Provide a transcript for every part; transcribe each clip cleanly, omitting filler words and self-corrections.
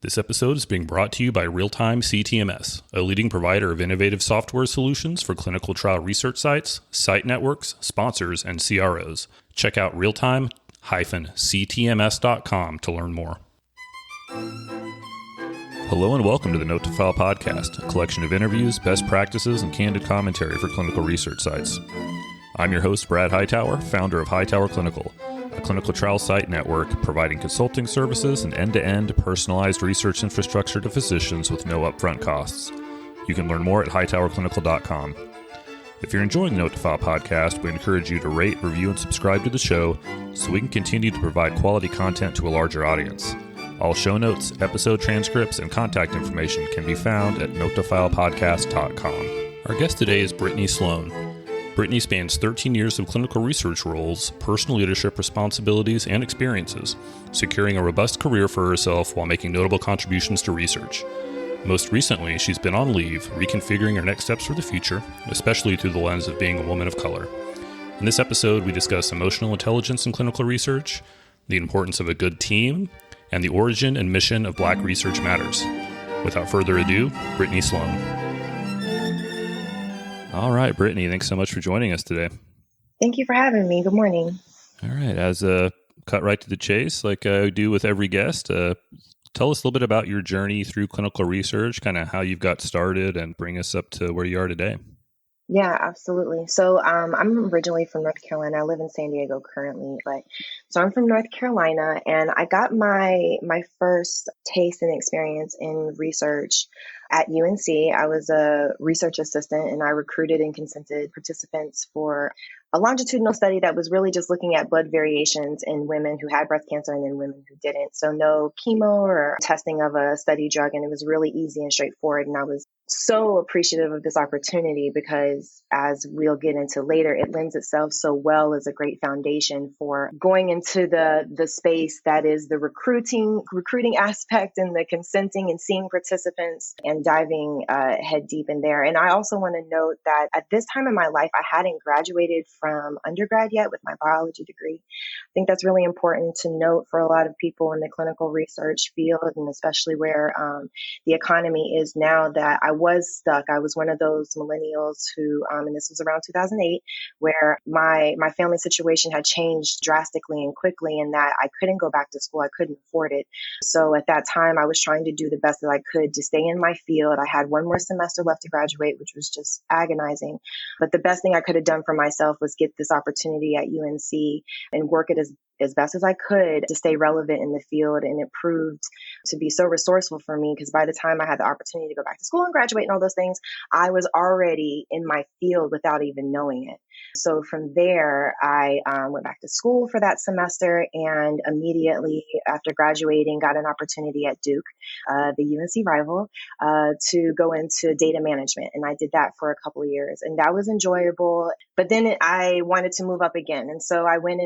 This episode is being brought to you by Real-Time CTMS, a leading provider of innovative software solutions for clinical trial research sites, site networks, sponsors, and CROs. Check out realtime-ctms.com to learn more. Hello and welcome to the Note to File podcast, a collection of interviews, best practices, and candid commentary for clinical research sites. I'm your host, Brad Hightower, founder of Hightower Clinical, a clinical trial site network providing consulting services and end-to-end personalized research infrastructure to physicians with no upfront costs. You can learn more at hightowerclinical.com. If you're enjoying the Note to File podcast, we encourage you to rate, review, and subscribe to the show so we can continue to provide quality content to a larger audience. All show notes, episode transcripts, and contact information can be found at notetofilepodcast.com. Our guest today is Brittany Sloan. Brittany spans 13 years of clinical research roles, personal leadership responsibilities, and experiences, securing a robust career for herself while making notable contributions to research. Most recently, she's been on leave, reconfiguring her next steps for the future, especially through the lens of being a woman of color. In this episode, we discuss emotional intelligence in clinical research, the importance of a good team, and the origin and mission of Black Research Matters. Without further ado, Brittany Sloan. All right, Brittany, thanks so much for joining us today. Thank you for having me. Good morning. All right, as a cut right to the chase, like I do with every guest, tell us a little bit about your journey through clinical research, kind of how you've got started, and bring us up to where you are today. Yeah, absolutely. So I'm originally from North Carolina. I live in San Diego currently, so I'm from North Carolina, and I got my first taste and experience in research at UNC. I was a research assistant, and I recruited and consented participants for a longitudinal study that was really just looking at blood variations in women who had breast cancer and in women who didn't. So no chemo or testing of a study drug, and it was really easy and straightforward. And I was so appreciative of this opportunity because, as we'll get into later, it lends itself so well as a great foundation for going into the space that is the recruiting aspect and the consenting and seeing participants and diving head deep in there. And I also want to note that at this time in my life, I hadn't graduated from undergrad yet with my biology degree. I think that's really important to note for a lot of people in the clinical research field, and especially where the economy is now, that I was stuck. I was one of those millennials who, and this was around 2008, where my family situation had changed drastically and quickly, and that I couldn't go back to school. I couldn't afford it. So at that time, I was trying to do the best that I could to stay in my field. I had one more semester left to graduate, which was just agonizing. But the best thing I could have done for myself was get this opportunity at UNC and work it as best as I could to stay relevant in the field. And it proved to be so resourceful for me because by the time I had the opportunity to go back to school and graduate and all those things, I was already in my field without even knowing it. So from there, I went back to school for that semester, and immediately after graduating, got an opportunity at Duke, the UNC rival, to go into data management. And I did that for a couple of years, and that was enjoyable. But then I wanted to move up again. And so I went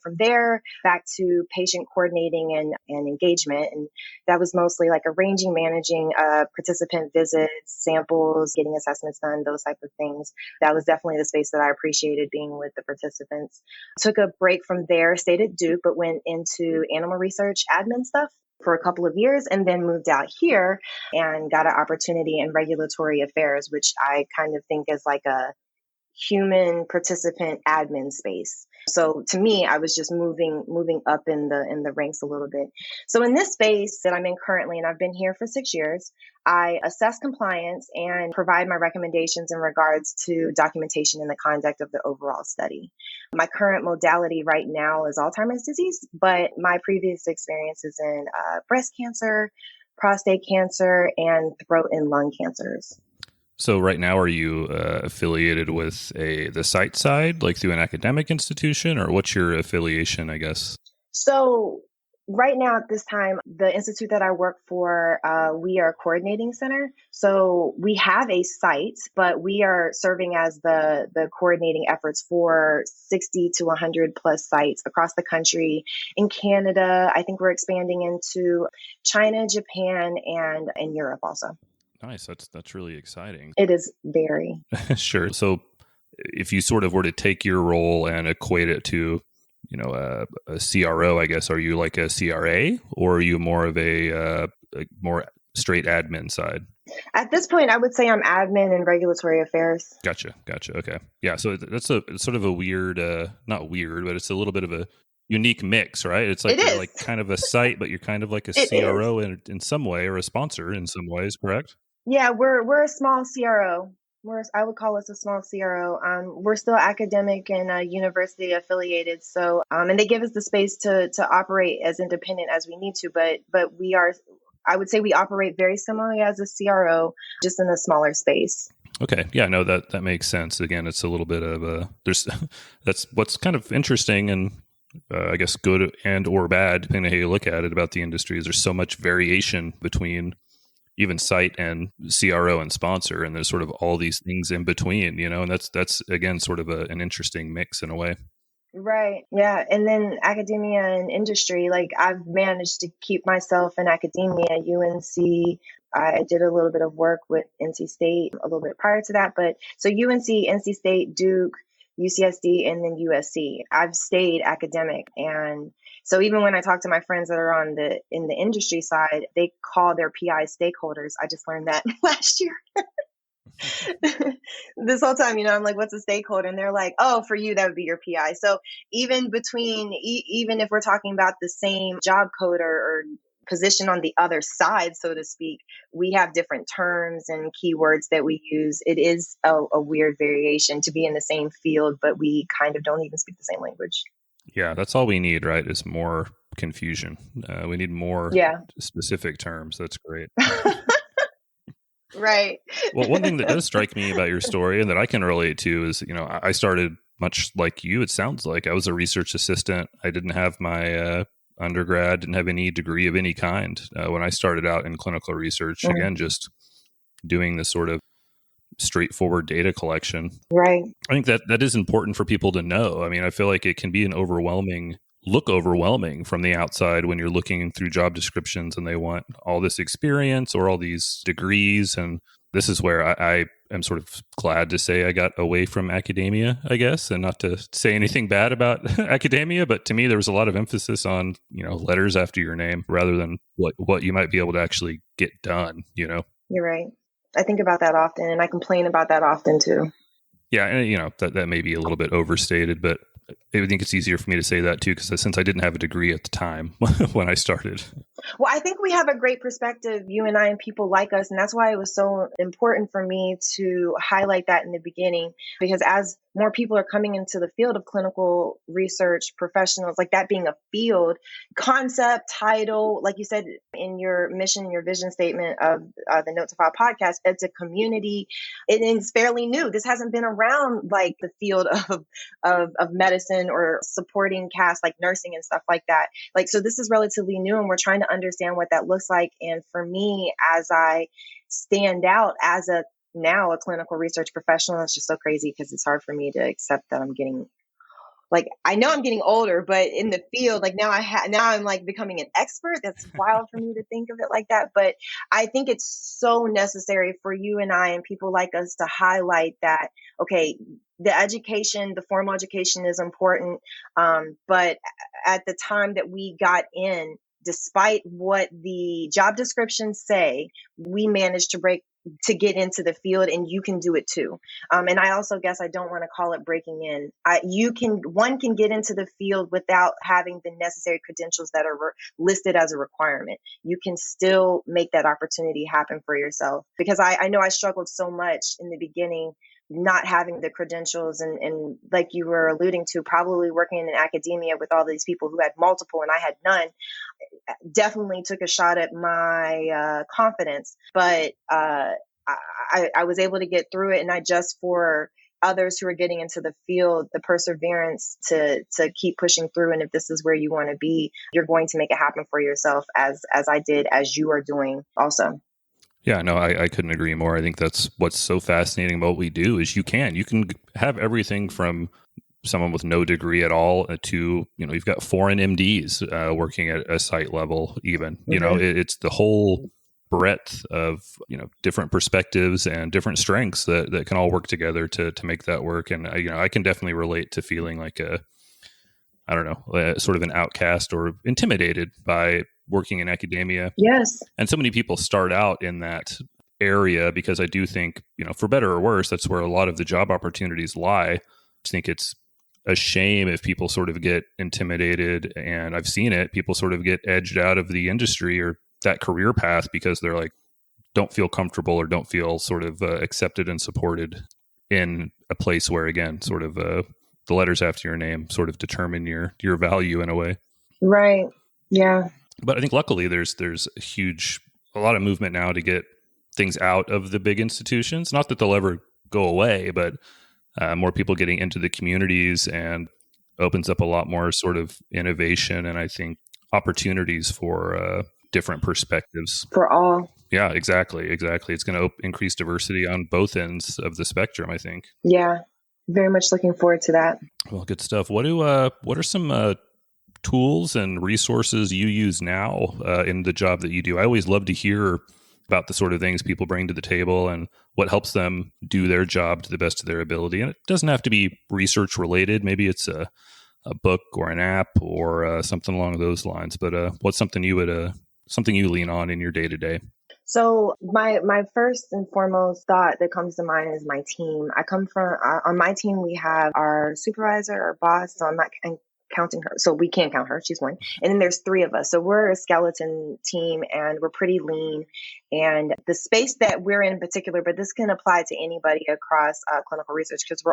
from there back to patient coordinating and engagement. And that was mostly like arranging, managing participant visits, samples, getting assessments done, those type of things. That was definitely the space that I appreciated, being with the participants. Took a break from there, stayed at Duke, but went into animal research admin stuff for a couple of years, and then moved out here and got an opportunity in regulatory affairs, which I kind of think is like a human participant admin space. So to me, I was just moving up in the ranks a little bit. So in this space that I'm in currently, and I've been here for 6 years, I assess compliance and provide my recommendations in regards to documentation and the conduct of the overall study. My current modality right now is Alzheimer's disease, but my previous experience is in breast cancer, prostate cancer, and throat and lung cancers. So right now, are you affiliated with the site side, like through an academic institution, or what's your affiliation, I guess? So right now at this time, the institute that I work for, we are a coordinating center. So we have a site, but we are serving as the coordinating efforts for 60 to 100 plus sites across the country. In Canada, I think we're expanding into China, Japan, and in Europe also. Nice. That's really exciting. It is very. Sure. So if you sort of were to take your role and equate it to, a CRO, I guess, are you like a CRA, or are you more of a more straight admin side? At this point, I would say I'm admin and regulatory affairs. Gotcha. Okay. Yeah. So it's sort of a weird, not weird, but it's a little bit of a unique mix, right? It's like It you're is. like kind of a site, but you're kind of like a It CRO in some way, or a sponsor in some ways, correct? Yeah, we're a small CRO. I would call us a small CRO. We're still academic and university affiliated, so and they give us the space to operate as independent as we need to. But we are, I would say, we operate very similarly as a CRO, just in a smaller space. Okay. Yeah, no, that makes sense. Again, it's a little bit of there's that's what's kind of interesting and I guess good and or bad, depending on how you look at it, about the industry is there's so much variation between even site and CRO and sponsor, and there's sort of all these things in between, and that's again sort of an interesting mix in a way. Right. Yeah. And then academia and industry, like I've managed to keep myself in academia, UNC. I did a little bit of work with NC State a little bit prior to that. But so UNC, NC State, Duke, UCSD, and then USC. I've stayed academic. And so even when I talk to my friends that are in the industry side, they call their PI stakeholders. I just learned that last year. This whole time, I'm like, what's a stakeholder? And they're like, oh, for you, that would be your PI. So even even if we're talking about the same job code or position on the other side, so to speak, we have different terms and keywords that we use. It is a weird variation to be in the same field, but we kind of don't even speak the same language. Yeah, that's all we need, right? Is more confusion. We need more specific terms. That's great. Right. Well, one thing that does strike me about your story and that I can relate to is, I started much like you. It sounds like I was a research assistant. I didn't have my undergrad, didn't have any degree of any kind when I started out in clinical research. Mm-hmm. Again, just doing this sort of straightforward data collection. Right. I think that is important for people to know. I mean, I feel like it can be look overwhelming from the outside when you're looking through job descriptions and they want all this experience or all these degrees. And this is where I am sort of glad to say I got away from academia, I guess, and not to say anything bad about academia. But to me, there was a lot of emphasis on, letters after your name rather than what you might be able to actually get done, You're right. I think about that often, and I complain about that often too. Yeah, and that may be a little bit overstated, but I think it's easier for me to say that too, because since I didn't have a degree at the time when I started. Well, I think we have a great perspective, you and I and people like us. And that's why it was so important for me to highlight that in the beginning, because as more people are coming into the field of clinical research professionals, like that being a field, concept, title, like you said in your mission, your vision statement of the Note to File podcast, it's a community. It is fairly new. This hasn't been around like the field of medicine or supporting cast like nursing and stuff like that. Like, so this is relatively new and we're trying to understand what that looks like. And for me, as I stand out as now a clinical research professional, it's just so crazy because it's hard for me to accept that I'm getting, like, I know I'm getting older, but in the field, like now I'm like becoming an expert. That's wild for me to think of it like that. But I think it's so necessary for you and I and people like us to highlight that, okay, the education, the formal education is important. But at the time that we got in, despite what the job descriptions say, we managed to get into the field, and you can do it too. And I also guess I don't want to call it breaking in. One can get into the field without having the necessary credentials that are listed as a requirement. You can still make that opportunity happen for yourself, because I know I struggled so much in the beginning, not having the credentials and like you were alluding to, probably working in academia with all these people who had multiple and I had none, definitely took a shot at my confidence. But I was able to get through it, and I just for others who are getting into the field, the perseverance to keep pushing through. And if this is where you want to be, you're going to make it happen for yourself as I did, as you are doing also. Yeah, no, I couldn't agree more. I think that's what's so fascinating about what we do is you can have everything from someone with no degree at all to, you've got foreign MDs working at a site level even. Mm-hmm. It's the whole breadth of, different perspectives and different strengths that can all work together to make that work. And, I can definitely relate to feeling like sort of an outcast or intimidated by working in academia. Yes. And so many people start out in that area because I do think, for better or worse, that's where a lot of the job opportunities lie. I just think it's a shame if people sort of get intimidated, and I've seen it, people sort of get edged out of the industry or that career path because they're like, don't feel comfortable or don't feel sort of accepted and supported in a place where, again, sort of the letters after your name sort of determine your value in a way. Right. Yeah. But I think luckily there's a lot of movement now to get things out of the big institutions. Not that they'll ever go away, but more people getting into the communities and opens up a lot more sort of innovation and I think opportunities for different perspectives. For all. Yeah, exactly. It's going to increase diversity on both ends of the spectrum, I think. Yeah. Very much looking forward to that. Well, good stuff. What are some tools and resources you use now in the job that you do? I always love to hear about the sort of things people bring to the table and what helps them do their job to the best of their ability. And it doesn't have to be research related. Maybe it's a book or an app or something along those lines. But what's something you lean on in your day to day? So my first and foremost thought that comes to mind is my team. I come from, on my team, we have our supervisor, our boss, so I'm not counting her. So we can't count her. She's one. And then there's three of us. So we're a skeleton team and we're pretty lean. And the space that we're in particular, but this can apply to anybody across clinical research because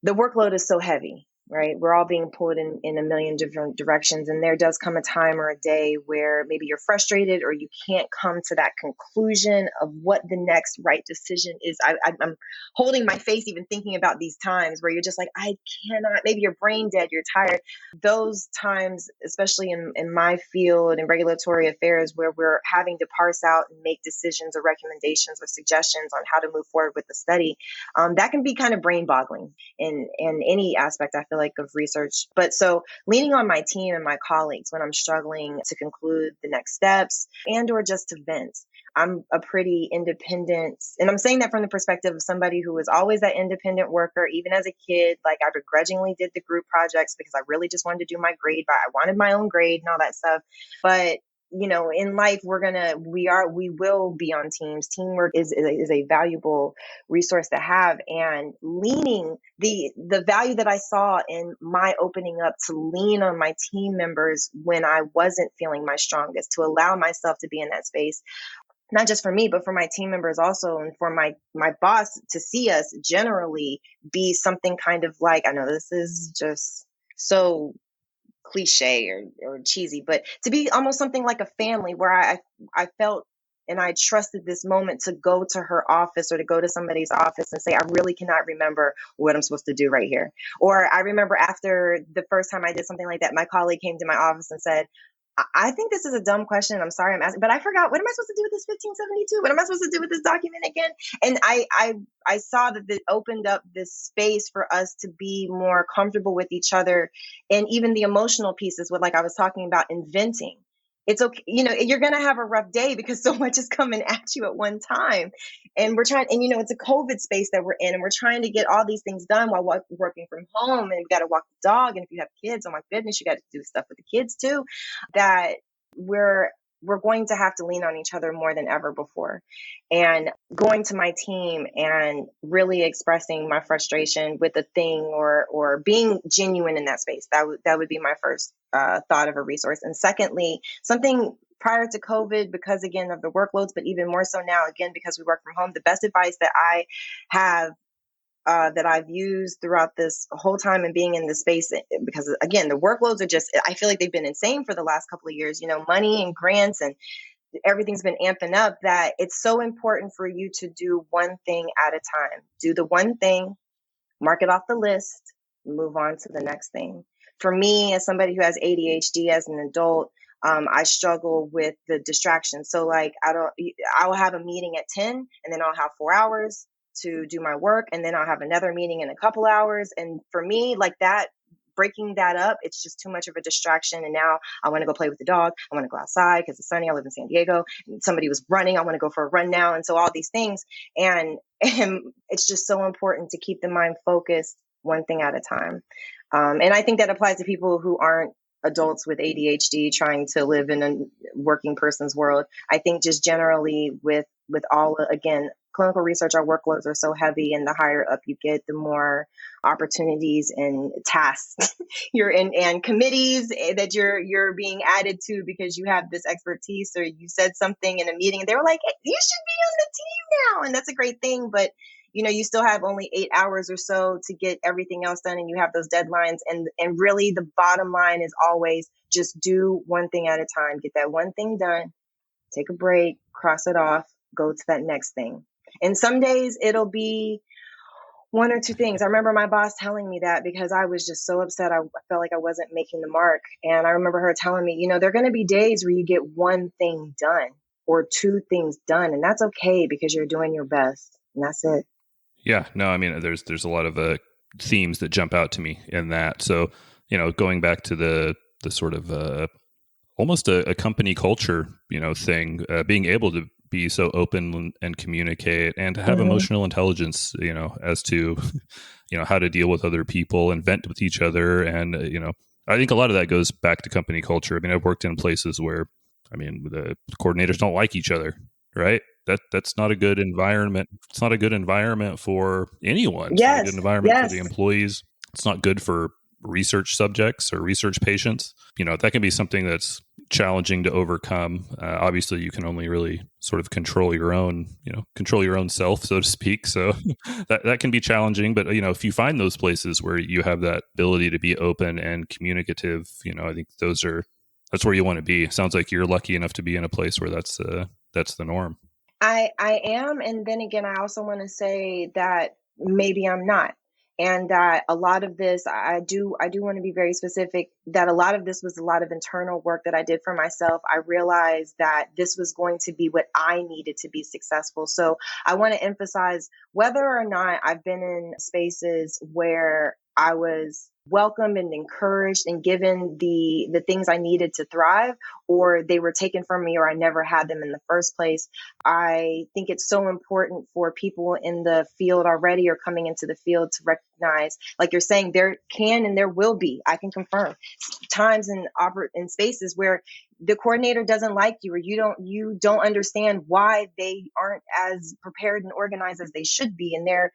the workload is so heavy. Right? We're all being pulled in a million different directions. And there does come a time or a day where maybe you're frustrated or you can't come to that conclusion of what the next right decision is. I'm holding my face even thinking about these times where you're just like, I cannot, maybe you're brain dead, you're tired. Those times, especially in my field in regulatory affairs, where we're having to parse out and make decisions or recommendations or suggestions on how to move forward with the study, that can be kind of brain boggling in any aspect, I feel like, of research. But so leaning on my team and my colleagues when I'm struggling to conclude the next steps and or just to vent. I'm a pretty independent, and I'm saying that from the perspective of somebody who was always that independent worker, even as a kid. Like I begrudgingly did the group projects because I really just wanted to do my grade, but I wanted my own grade and all that stuff. But in life, we will be on teams. Teamwork is a valuable resource to have, and leaning the value that I saw in my opening up to lean on my team members when I wasn't feeling my strongest, to allow myself to be in that space, not just for me, but for my team members also, and for my boss to see us generally be something kind of like, I know this is just so cliche or cheesy, but to be almost something like a family where I felt and I trusted this moment to go to her office or to go to somebody's office and say, I really cannot remember what I'm supposed to do right here. Or I remember after the first time I did something like that, my colleague came to my office and said, I think this is a dumb question. I'm sorry I'm asking, but I forgot. What am I supposed to do with this 1572? What am I supposed to do with this document again? And I saw that it opened up this space for us to be more comfortable with each other, and even the emotional pieces with, like I was talking about, inventing. It's okay. You're going to have a rough day because so much is coming at you at one time. And we're trying, and it's a COVID space that we're in, and we're trying to get all these things done while working from home. And we got to walk the dog. And if you have kids, oh my goodness, you got to do stuff with the kids too. That we're going to have to lean on each other more than ever before. And going to my team and really expressing my frustration with a thing or being genuine in that space, that would be my first thought of a resource. And secondly, something prior to COVID, because again of the workloads, but even more so now, again, because we work from home, the best advice that I have that I've used throughout this whole time and being in the space, because again, the workloads are just, I feel like they've been insane for the last couple of years, money and grants and everything's been amping up, that it's so important for you to do one thing at a time. Do the one thing, mark it off the list, move on to the next thing. For me, as somebody who has ADHD as an adult, I struggle with the distractions. So like, I'll have a meeting at 10 and then I'll have 4 hours to do my work. And then I'll have another meeting in a couple hours. And for me, like that, breaking that up, it's just too much of a distraction. And now I want to go play with the dog. I want to go outside because it's sunny. I live in San Diego. Somebody was running. I want to go for a run now. And so all these things. And it's just so important to keep the mind focused one thing at a time. And I think that applies to people who aren't adults with ADHD trying to live in a working person's world. I think just generally with all, again, clinical research, our workloads are so heavy, and the higher up you get, the more opportunities and tasks you're in, and committees that you're being added to because you have this expertise, or you said something in a meeting and they were like, hey, you should be on the team now. And that's a great thing. But you still have only 8 hours or so to get everything else done, and you have those deadlines. And really the bottom line is always just do one thing at a time. Get that one thing done, take a break, cross it off, go to that next thing. And some days it'll be one or two things. I remember my boss telling me that because I was just so upset. I felt like I wasn't making the mark. And I remember her telling me, there are going to be days where you get one thing done or two things done. And that's okay because you're doing your best. And that's it. Yeah, no, I mean, there's a lot of themes that jump out to me in that. So, going back to the sort of almost a company culture, thing, being able to be so open and communicate, and to have emotional intelligence, as to, how to deal with other people and vent with each other. And, I think a lot of that goes back to company culture. I mean, I've worked in places where, the coordinators don't like each other, right? That's not a good environment. It's not a good environment for anyone. It's not a good environment for the employees. It's not good for research subjects or research patients. That can be something that's challenging to overcome. Obviously, you can only really sort of control your own self, so to speak. So that can be challenging. But, if you find those places where you have that ability to be open and communicative, I think that's where you want to be. Sounds like you're lucky enough to be in a place where that's the norm. I am. And then again, I also want to say that maybe I'm not. And that a lot of this, I do want to be very specific that a lot of this was a lot of internal work that I did for myself. I realized that this was going to be what I needed to be successful. So I want to emphasize whether or not I've been in spaces where I was welcomed and encouraged and given the things I needed to thrive, or they were taken from me, or I never had them in the first place. I think it's so important for people in the field already or coming into the field to recognize, like you're saying, there can and there will be, I can confirm, times in spaces where the coordinator doesn't like you, or you don't understand why they aren't as prepared and organized as they should be, and they're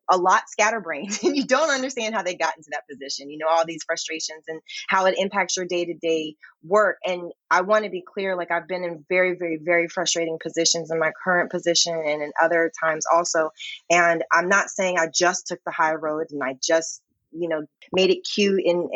a lot scatterbrained, and you don't understand how they got into that position, all these frustrations and how it impacts your day-to-day work. And I want to be clear, like I've been in very, very, very frustrating positions in my current position and in other times also. And I'm not saying I just took the high road and I just made it cute and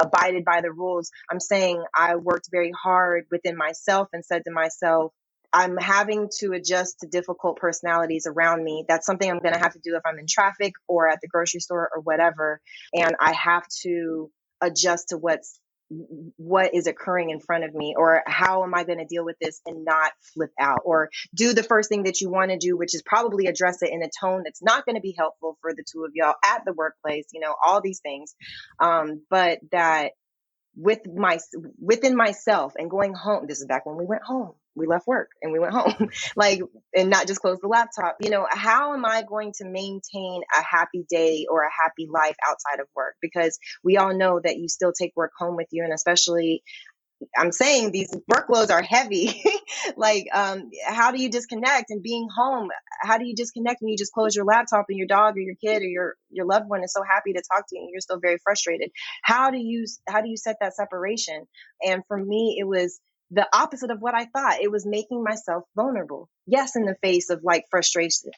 abided by the rules. I'm saying I worked very hard within myself and said to myself, I'm having to adjust to difficult personalities around me. That's something I'm going to have to do if I'm in traffic or at the grocery store or whatever. And I have to adjust to what is occurring in front of me, or how am I going to deal with this and not flip out, or do the first thing that you want to do, which is probably address it in a tone that's not going to be helpful for the two of y'all at the workplace, all these things. But that within myself and going home, this is back when we went home. We left work and we went home, and not just close the laptop. How am I going to maintain a happy day or a happy life outside of work? Because we all know that you still take work home with you. And especially, I'm saying these workloads are heavy. How do you disconnect? And being home, how do you disconnect when you just close your laptop and your dog or your kid or your loved one is so happy to talk to you and you're still very frustrated? How do you set that separation? And for me, it was the opposite of what I thought. It was making myself vulnerable. Yes, in the face of frustration,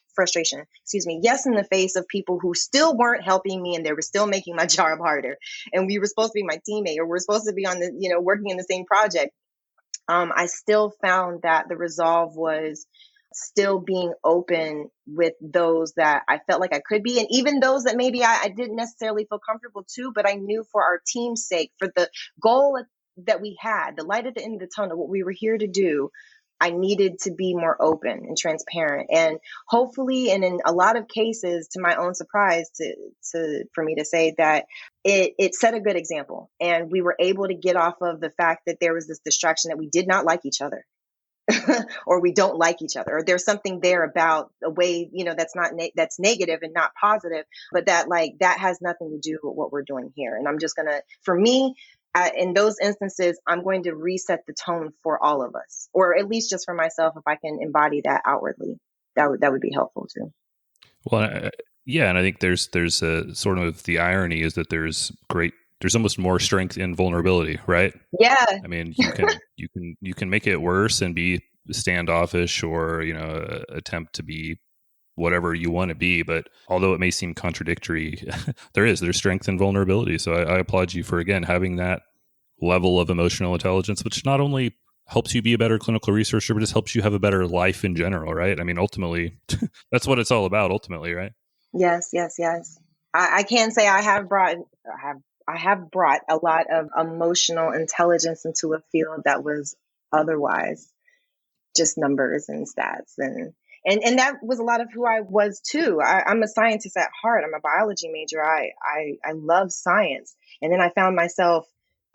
excuse me. Yes, in the face of people who still weren't helping me and they were still making my job harder. And we were supposed to be my teammate, or we're supposed to be on working in the same project. I still found that the resolve was still being open with those that I felt like I could be. And even those that maybe I didn't necessarily feel comfortable to, but I knew for our team's sake, for the goal that we had, the light at the end of the tunnel, what we were here to do, I needed to be more open and transparent. And hopefully, and in a lot of cases, to my own surprise, for me to say that it set a good example. And we were able to get off of the fact that there was this distraction that we did not like each other. or we don't like each other, or there's something there about a way, that's not that's negative and not positive, but that like that has nothing to do with what we're doing here. And I'm just gonna, for me, in those instances, I'm going to reset the tone for all of us, or at least just for myself. If I can embody that outwardly, that would be helpful too. Well, yeah, and I think there's a sort of the irony is that there's almost more strength in vulnerability, right? Yeah. I mean, you can make it worse and be standoffish or attempt to be whatever you want to be. But although it may seem contradictory, there's strength in vulnerability. So I applaud you for again having that level of emotional intelligence, which not only helps you be a better clinical researcher, but just helps you have a better life in general, right? I mean, ultimately, that's what it's all about. Ultimately, right? Yes, yes, yes. I can say I have brought a lot of emotional intelligence into a field that was otherwise just numbers and stats, and that was a lot of who I was too. I'm a scientist at heart. I'm a biology major. I love science, and then I found myself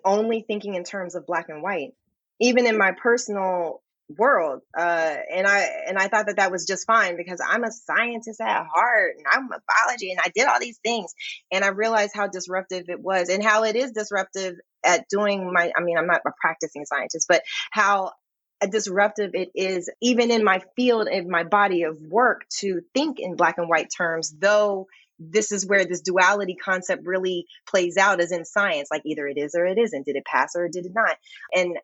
only thinking in terms of black and white, even in my personal world. And I thought that was just fine because I'm a scientist at heart and I'm a biology and I did all these things. And I realized how disruptive it was and how it is disruptive at doing I mean, I'm not a practicing scientist, but how disruptive it is even in my field, in my body of work, to think in black and white terms, though this is where this duality concept really plays out, as in science, like either it is or it isn't. Did it pass or did it not? And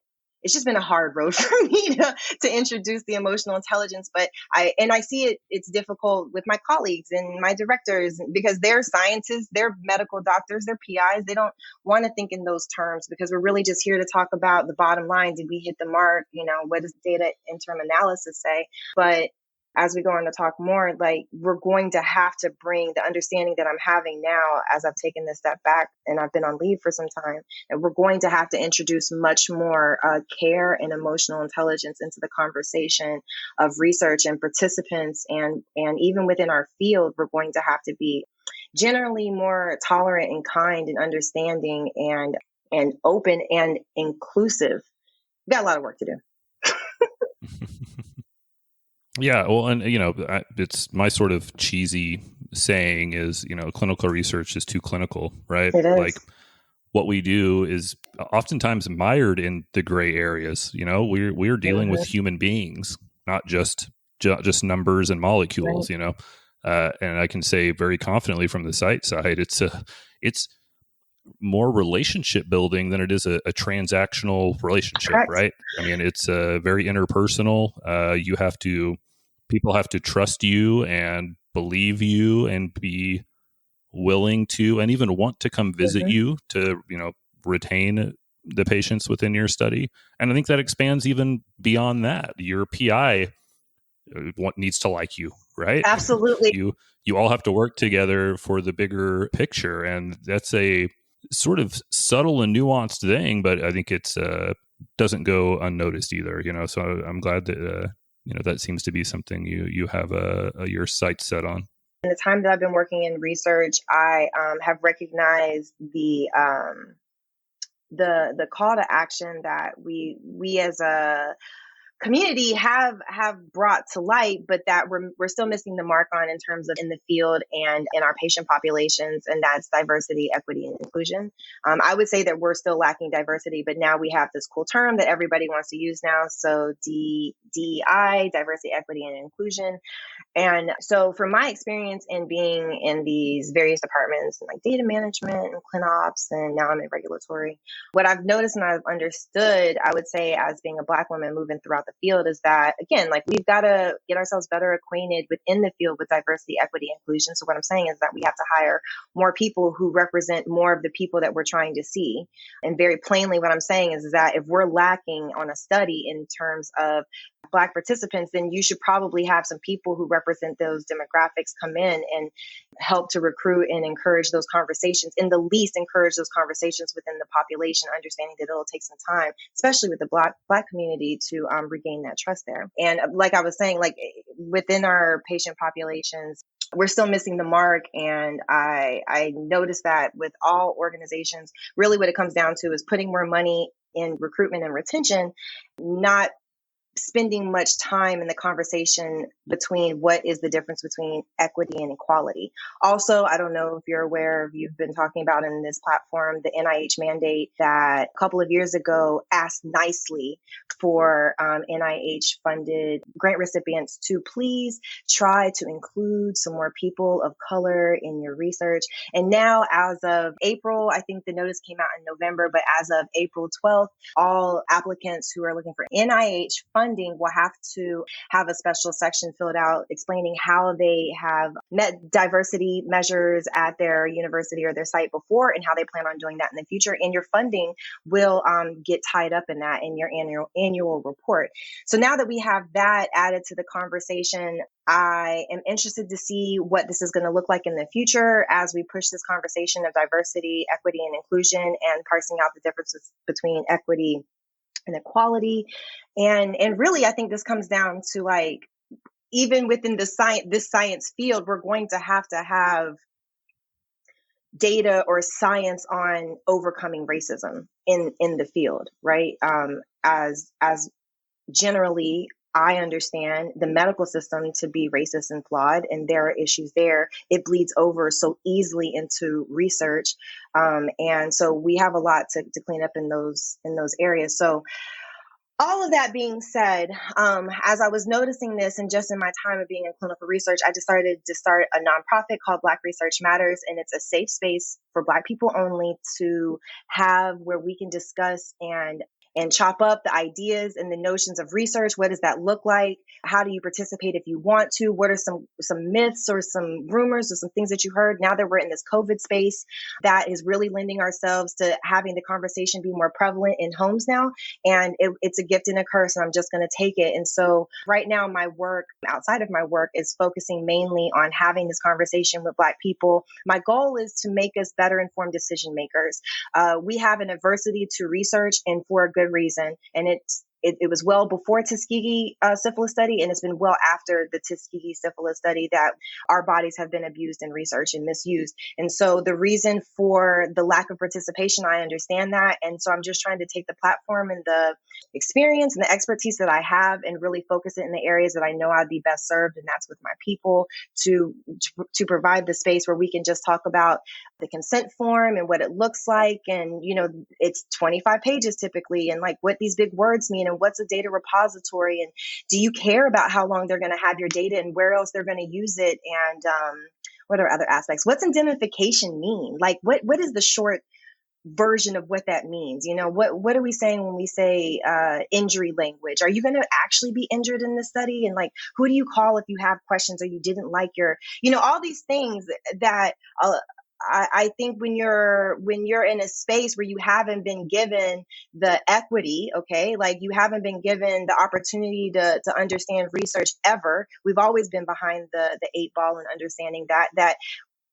it's just been a hard road for me to introduce the emotional intelligence. But I see it's difficult with my colleagues and my directors because they're scientists, they're medical doctors, they're PIs. They don't want to think in those terms because we're really just here to talk about the bottom line. Did we hit the mark? What does data interim analysis say? But as we go on to talk more, like we're going to have to bring the understanding that I'm having now as I've taken this step back and I've been on leave for some time. And we're going to have to introduce much more care and emotional intelligence into the conversation of research and participants. And even within our field, we're going to have to be generally more tolerant and kind and understanding and open and inclusive. We've got a lot of work to do. Yeah, well, and it's my sort of cheesy saying is, clinical research is too clinical, right? It is. Like what we do is oftentimes mired in the gray areas. We're dealing with human beings, not just numbers and molecules. Right. And I can say very confidently from the site side, it's more relationship building than it is a transactional relationship, Correct. right? I mean, it's very interpersonal. People have to trust you and believe you and be willing to and even want to come visit you to, retain the patients within your study. And I think that expands even beyond that. Your PI needs to like you, right? Absolutely. You all have to work together for the bigger picture, and that's a sort of subtle and nuanced thing, but I think it's doesn't go unnoticed either. So I'm glad that that seems to be something you have your sights set on. In the time that I've been working in research, I have recognized the call to action that we as a community have brought to light, but that we're still missing the mark on in terms of in the field and in our patient populations, and that's diversity, equity, and inclusion. I would say that we're still lacking diversity, but now we have this cool term that everybody wants to use now. So DEI, diversity, equity, and inclusion. And so from my experience in being in these various departments like data management and ClinOps, and now I'm in regulatory, what I've noticed and I've understood, I would say as being a Black woman moving throughout the field is that, again, like we've got to get ourselves better acquainted within the field with diversity, equity, inclusion. So what I'm saying is that we have to hire more people who represent more of the people that we're trying to see. And very plainly, what I'm saying is that if we're lacking on a study in terms of Black participants, then you should probably have some people who represent those demographics come in and help to recruit and encourage those conversations, in the least encourage those conversations within the population, understanding that it'll take some time, especially with the Black community, to regain that trust there. And like I was saying, like within our patient populations, we're still missing the mark. And I noticed that with all organizations, really what it comes down to is putting more money in recruitment and retention, not spending much time in the conversation between what is the difference between equity and equality. Also, I don't know if you're aware of, you've been talking about in this platform, the NIH mandate that a couple of years ago asked nicely for NIH funded grant recipients to please try to include some more people of color in your research. And now, as of April, I think the notice came out in November, but as of April 12th, all applicants who are looking for NIH funding will have to have a special section filled out explaining how they have met diversity measures at their university or their site before and how they plan on doing that in the future. And your funding will get tied up in that in your annual report. So now that we have that added to the conversation, I am interested to see what this is going to look like in the future as we push this conversation of diversity, equity, and inclusion, and parsing out the differences between equity and equality. And really, I think this comes down to, like, even within this science field, we're going to have data or science on overcoming racism in the field, right? As generally, I understand the medical system to be racist and flawed, and there are issues there. It bleeds over so easily into research. And so we have a lot to clean up in those areas. So all of that being said, as I was noticing this and just in my time of being in clinical research, I decided to start a nonprofit called Black Research Matters. And it's a safe space for Black people only to have where we can discuss and chop up the ideas and the notions of research. What does that look like? How do you participate if you want to? What are some myths or some rumors or some things that you heard now that we're in this COVID space that is really lending ourselves to having the conversation be more prevalent in homes now? And it's a gift and a curse, and I'm just going to take it. And so right now, my work outside of my work is focusing mainly on having this conversation with Black people. My goal is to make us better informed decision makers. We have an adversity to research, and for a good reason. And it was well before Tuskegee syphilis study, and it's been well after the Tuskegee syphilis study that our bodies have been abused in research and misused. And so the reason for the lack of participation, I understand that. And so I'm just trying to take the platform and the experience and the expertise that I have and really focus it in the areas that I know I'd be best served, and that's with my people, to provide the space where we can just talk about the consent form and what it looks like. And, it's 25 pages typically, and like what these big words mean and what's a data repository, and do you care about how long they're going to have your data and where else they're going to use it, and what are other aspects? What's indemnification mean? Like what is the short version of what that means? What are we saying when we say injury language? Are you going to actually be injured in this study? And like, who do you call if you have questions or you didn't like your, all these things that I think when you're in a space where you haven't been given the equity, okay, like you haven't been given the opportunity to understand research ever. We've always been behind the eight ball in understanding that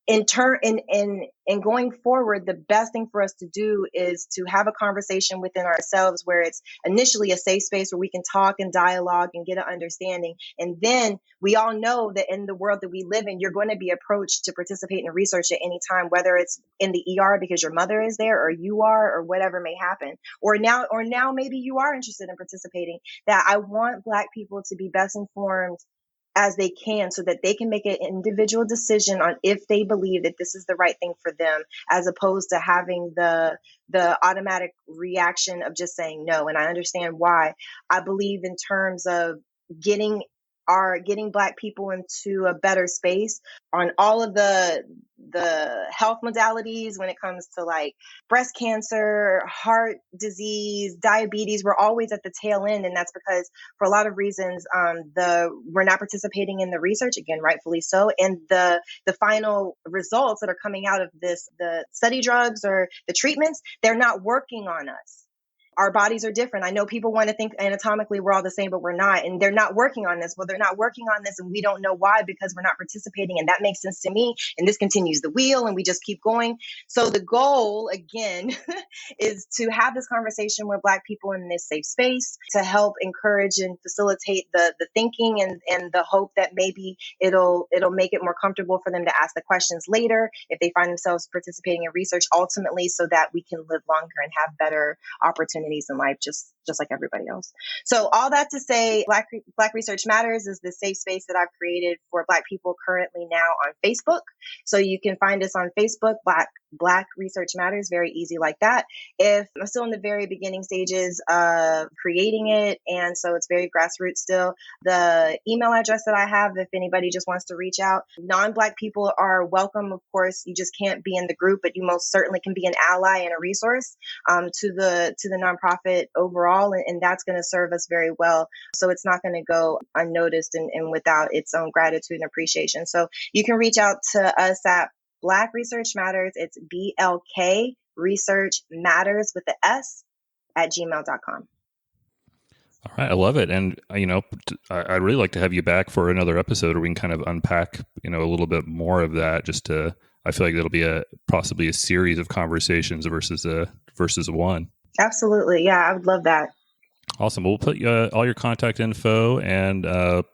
in turn, in going forward, the best thing for us to do is to have a conversation within ourselves where it's initially a safe space where we can talk and dialogue and get an understanding. And then we all know that in the world that we live in, you're going to be approached to participate in research at any time, whether it's in the ER because your mother is there or you are, or whatever may happen. Or now maybe you are interested in participating. That I want Black people to be best informed as they can so that they can make an individual decision on if they believe that this is the right thing for them, as opposed to having the automatic reaction of just saying no. And I understand why. I believe in terms of getting Black people into a better space on all of the health modalities when it comes to like breast cancer, heart disease, diabetes. We're always at the tail end, and that's because for a lot of reasons we're not participating in the research, again, rightfully so, and the final results that are coming out of this, the study drugs or the treatments, they're not working on us. Our bodies are different. I know people want to think anatomically we're all the same, but we're not. And they're not working on this. Well, they're not working on this, and we don't know why, because we're not participating. And that makes sense to me. And this continues the wheel, and we just keep going. So the goal, again, is to have this conversation with Black people in this safe space to help encourage and facilitate the thinking and the hope that maybe it'll make it more comfortable for them to ask the questions later if they find themselves participating in research, ultimately, so that we can live longer and have better opportunities opportunities in life, just like everybody else. So all that to say, Black Research Matters is the safe space that I've created for Black people currently now on Facebook. So you can find us on Facebook, Black Research Matters, very easy like that. If I'm still in the very beginning stages of creating it, and so it's very grassroots still. The email address that I have, if anybody just wants to reach out, non-Black people are welcome. Of course, you just can't be in the group, but you most certainly can be an ally and a resource to the nonprofit overall, and that's going to serve us very well. So it's not going to go unnoticed and without its own gratitude and appreciation. So you can reach out to us at Black Research Matters. It's BLK Research Matters with the S at gmail.com. All right. I love it. And, I'd really like to have you back for another episode where we can kind of unpack, a little bit more of that. I feel like it'll be possibly a series of conversations versus one. Absolutely. Yeah, I would love that. Awesome. We'll put all your contact info and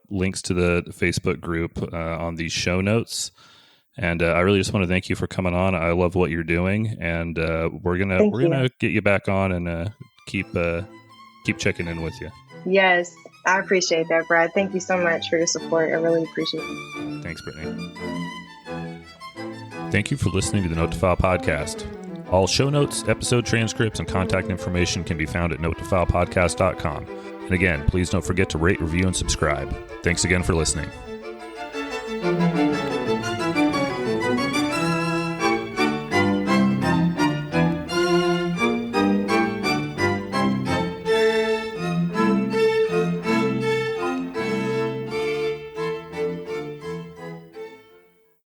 links to the Facebook group on these show notes. And I really just want to thank you for coming on. I love what you're doing, and we're gonna get you back on and keep checking in with you. Yes, I appreciate that, Brad. Thank you so much for your support. I really appreciate it. Thanks, Brittany. Thank you for listening to the Note to File podcast. All show notes, episode transcripts, and contact information can be found at notetofilepodcast.com. And again, please don't forget to rate, review, and subscribe. Thanks again for listening.